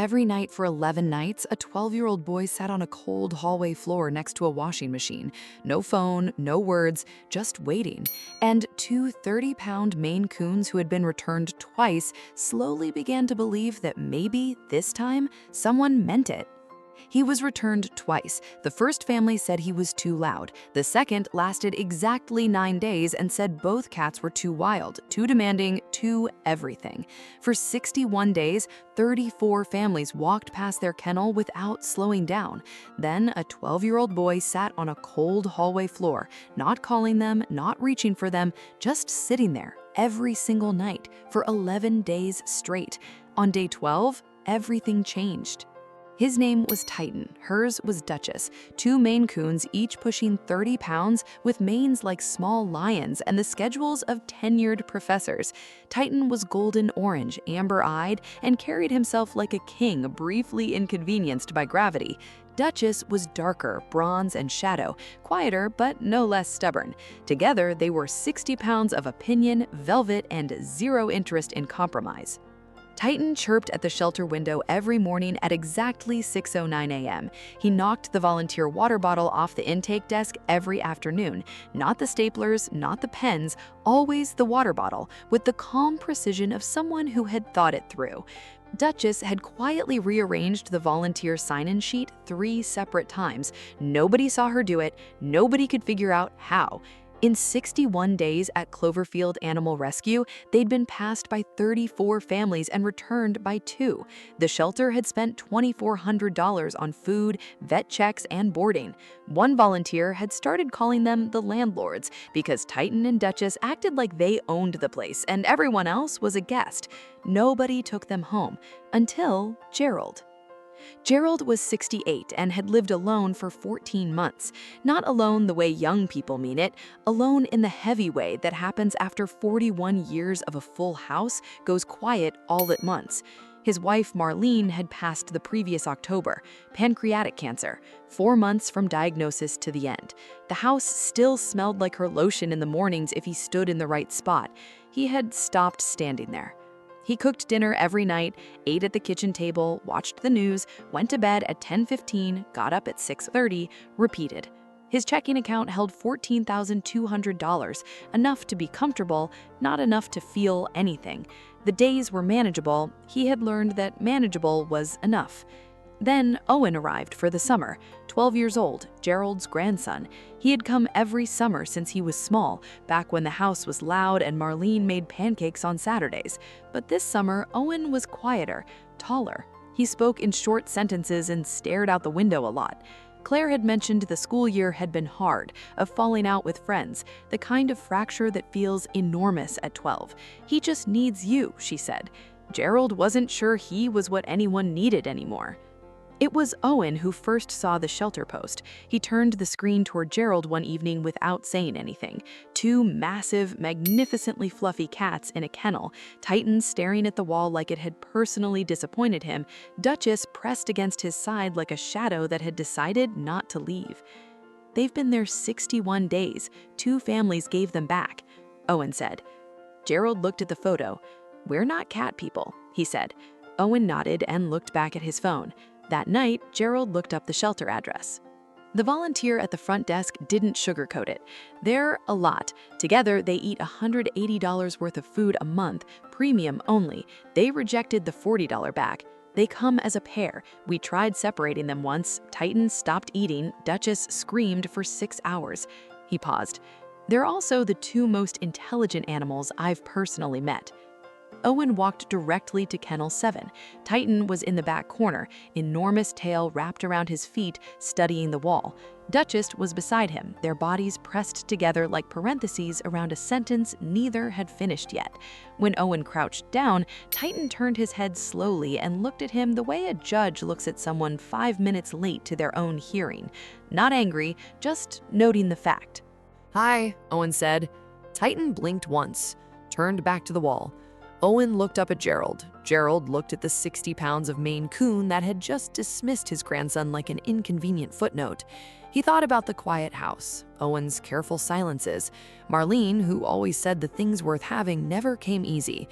Every night for 11 nights, a 12-year-old boy sat on a cold hallway floor next to a washing machine. No phone, no words, just waiting. And two 30-pound Maine Coons who had been returned twice slowly began to believe that maybe, this time, someone meant it. He was returned twice. The first family said he was too loud. The second lasted exactly 9 days and said both cats were too wild, too demanding, too everything. For 61 days, 34 families walked past their kennel without slowing down. Then a 12-year-old boy sat on a cold hallway floor, not calling them, not reaching for them, just sitting there every single night for 11 days straight. On day 12, everything changed. His name was Titan, hers was Duchess, two Maine Coons each pushing 30 pounds with manes like small lions and the schedules of tenured professors. Titan was golden orange, amber-eyed, and carried himself like a king briefly inconvenienced by gravity. Duchess was darker, bronze and shadow, quieter but no less stubborn. Together, they were 60 pounds of opinion, velvet, and zero interest in compromise. Titan chirped at the shelter window every morning at exactly 6:09 a.m. He knocked the volunteer water bottle off the intake desk every afternoon. Not the staplers, not the pens, always the water bottle, with the calm precision of someone who had thought it through. Duchess had quietly rearranged the volunteer sign-in sheet 3 separate times. Nobody saw her do it, nobody could figure out how. In 61 days at Cloverfield Animal Rescue, they'd been passed by 34 families and returned by 2. The shelter had spent $2,400 on food, vet checks, and boarding. One volunteer had started calling them the landlords because Titan and Duchess acted like they owned the place and everyone else was a guest. Nobody took them home until Gerald. Gerald was 68 and had lived alone for 14 months. Not alone the way young people mean it, alone in the heavy way that happens after 41 years of a full house goes quiet all at once. His wife Marlene had passed the previous October, pancreatic cancer, 4 months from diagnosis to the end. The house still smelled like her lotion in the mornings if he stood in the right spot. He had stopped standing there. He cooked dinner every night, ate at the kitchen table, watched the news, went to bed at 10:15, got up at 6:30, repeated. His checking account held $14,200, enough to be comfortable, not enough to feel anything. The days were manageable. He had learned that manageable was enough. Then Owen arrived for the summer, 12 years old, Gerald's grandson. He had come every summer since he was small, back when the house was loud and Marlene made pancakes on Saturdays. But this summer, Owen was quieter, taller. He spoke in short sentences and stared out the window a lot. Claire had mentioned the school year had been hard, of falling out with friends, the kind of fracture that feels enormous at 12. He just needs you, she said. Gerald wasn't sure he was what anyone needed anymore. It was Owen who first saw the shelter post. He turned the screen toward Gerald one evening without saying anything. 2 massive, magnificently fluffy cats in a kennel, Titan staring at the wall like it had personally disappointed him, Duchess pressed against his side like a shadow that had decided not to leave. They've been there 61 days. 2 families gave them back, Owen said. Gerald looked at the photo. "We're not cat people," he said. Owen nodded and looked back at his phone. That night, Gerald looked up the shelter address. The volunteer at the front desk didn't sugarcoat it. They're a lot. Together, they eat $180 worth of food a month, premium only. They rejected the $40 bag. They come as a pair. We tried separating them once. Titan stopped eating. Duchess screamed for 6 hours. He paused. They're also the 2 most intelligent animals I've personally met. Owen walked directly to Kennel 7. Titan was in the back corner, enormous tail wrapped around his feet, studying the wall. Duchess was beside him, their bodies pressed together like parentheses around a sentence neither had finished yet. When Owen crouched down, Titan turned his head slowly and looked at him the way a judge looks at someone 5 minutes late to their own hearing. Not angry, just noting the fact. "Hi," Owen said. Titan blinked once, turned back to the wall. Owen looked up at Gerald. Gerald looked at the 60 pounds of Maine Coon that had just dismissed his grandson like an inconvenient footnote. He thought about the quiet house, Owen's careful silences, Marlene, who always said the things worth having never came easy.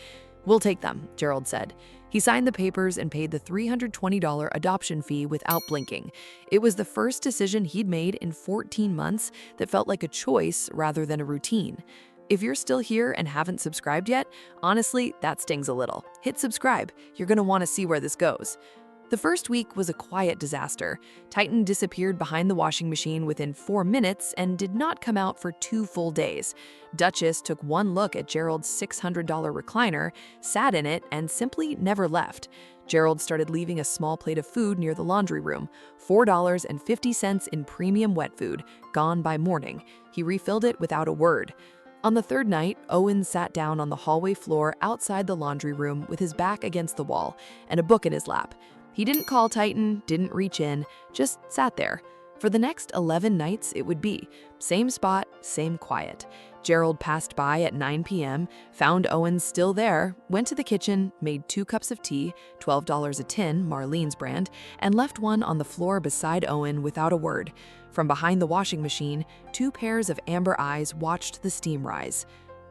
"We'll take them," Gerald said. He signed the papers and paid the $320 adoption fee without blinking. It was the first decision he'd made in 14 months that felt like a choice rather than a routine. If you're still here and haven't subscribed yet, honestly, that stings a little. Hit subscribe. You're going to want to see where this goes. The first week was a quiet disaster. Titan disappeared behind the washing machine within 4 minutes and did not come out for 2 full days. Duchess took one look at Gerald's $600 recliner, sat in it, and simply never left. Gerald started leaving a small plate of food near the laundry room, $4.50 in premium wet food, gone by morning. He refilled it without a word. On the third night, Owen sat down on the hallway floor outside the laundry room with his back against the wall and a book in his lap. He didn't call Titan, didn't reach in, just sat there. For the next 11 nights, it would be same spot, same quiet. Gerald passed by at 9 p.m., found Owen still there, went to the kitchen, made 2 cups of tea, $12 a tin, Marlene's brand, and left one on the floor beside Owen without a word. From behind the washing machine, 2 pairs of amber eyes watched the steam rise.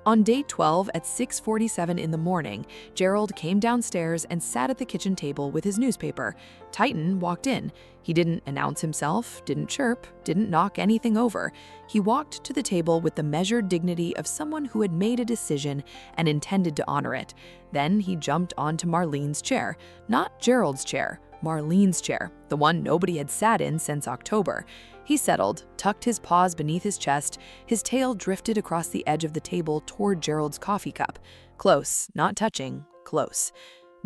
On day 12 at 6:47 in the morning, Gerald came downstairs and sat at the kitchen table with his newspaper. Titan walked in. He didn't announce himself, didn't chirp, didn't knock anything over. He walked to the table with the measured dignity of someone who had made a decision and intended to honor it. Then he jumped onto Marlene's chair, not Gerald's chair, Marlene's chair, the one nobody had sat in since October. He settled, tucked his paws beneath his chest, his tail drifted across the edge of the table toward Gerald's coffee cup. Close, not touching, close.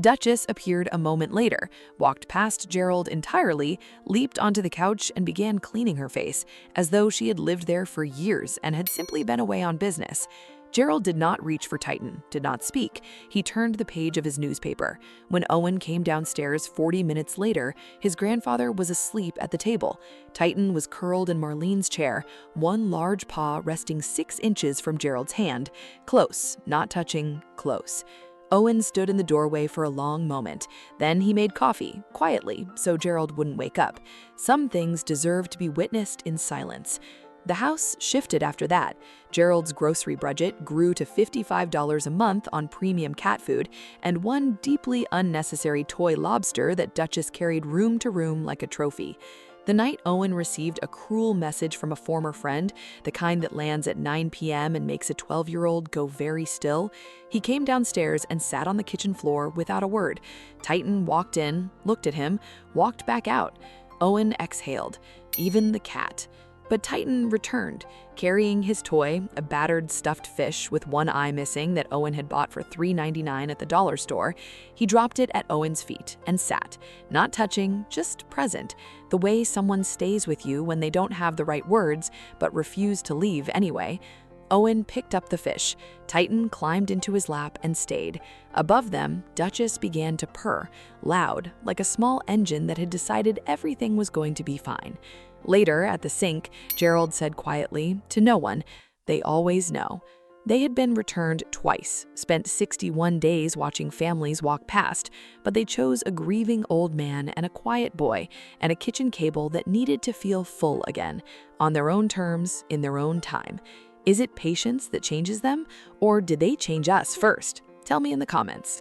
Duchess appeared a moment later, walked past Gerald entirely, leaped onto the couch and began cleaning her face, as though she had lived there for years and had simply been away on business. Gerald did not reach for Titan, did not speak. He turned the page of his newspaper. When Owen came downstairs 40 minutes later, his grandfather was asleep at the table. Titan was curled in Marlene's chair, one large paw resting 6 inches from Gerald's hand. Close, not touching, close. Owen stood in the doorway for a long moment. Then he made coffee, quietly, so Gerald wouldn't wake up. Some things deserve to be witnessed in silence. The house shifted after that. Gerald's grocery budget grew to $55 a month on premium cat food and one deeply unnecessary toy lobster that Duchess carried room to room like a trophy. The night Owen received a cruel message from a former friend, the kind that lands at 9 p.m. and makes a 12-year-old go very still, he came downstairs and sat on the kitchen floor without a word. Titan walked in, looked at him, walked back out. Owen exhaled, even the cat. But Titan returned, carrying his toy, a battered stuffed fish with one eye missing that Owen had bought for $3.99 at the dollar store. He dropped it at Owen's feet and sat, not touching, just present, the way someone stays with you when they don't have the right words but refuse to leave anyway. Owen picked up the fish. Titan climbed into his lap and stayed. Above them, Duchess began to purr, loud, like a small engine that had decided everything was going to be fine. Later, at the sink, Gerald said quietly, to no one, "They always know." They had been returned twice, spent 61 days watching families walk past, but they chose a grieving old man and a quiet boy and a kitchen cable that needed to feel full again, on their own terms, in their own time. Is it patience that changes them, or did they change us first? Tell me in the comments.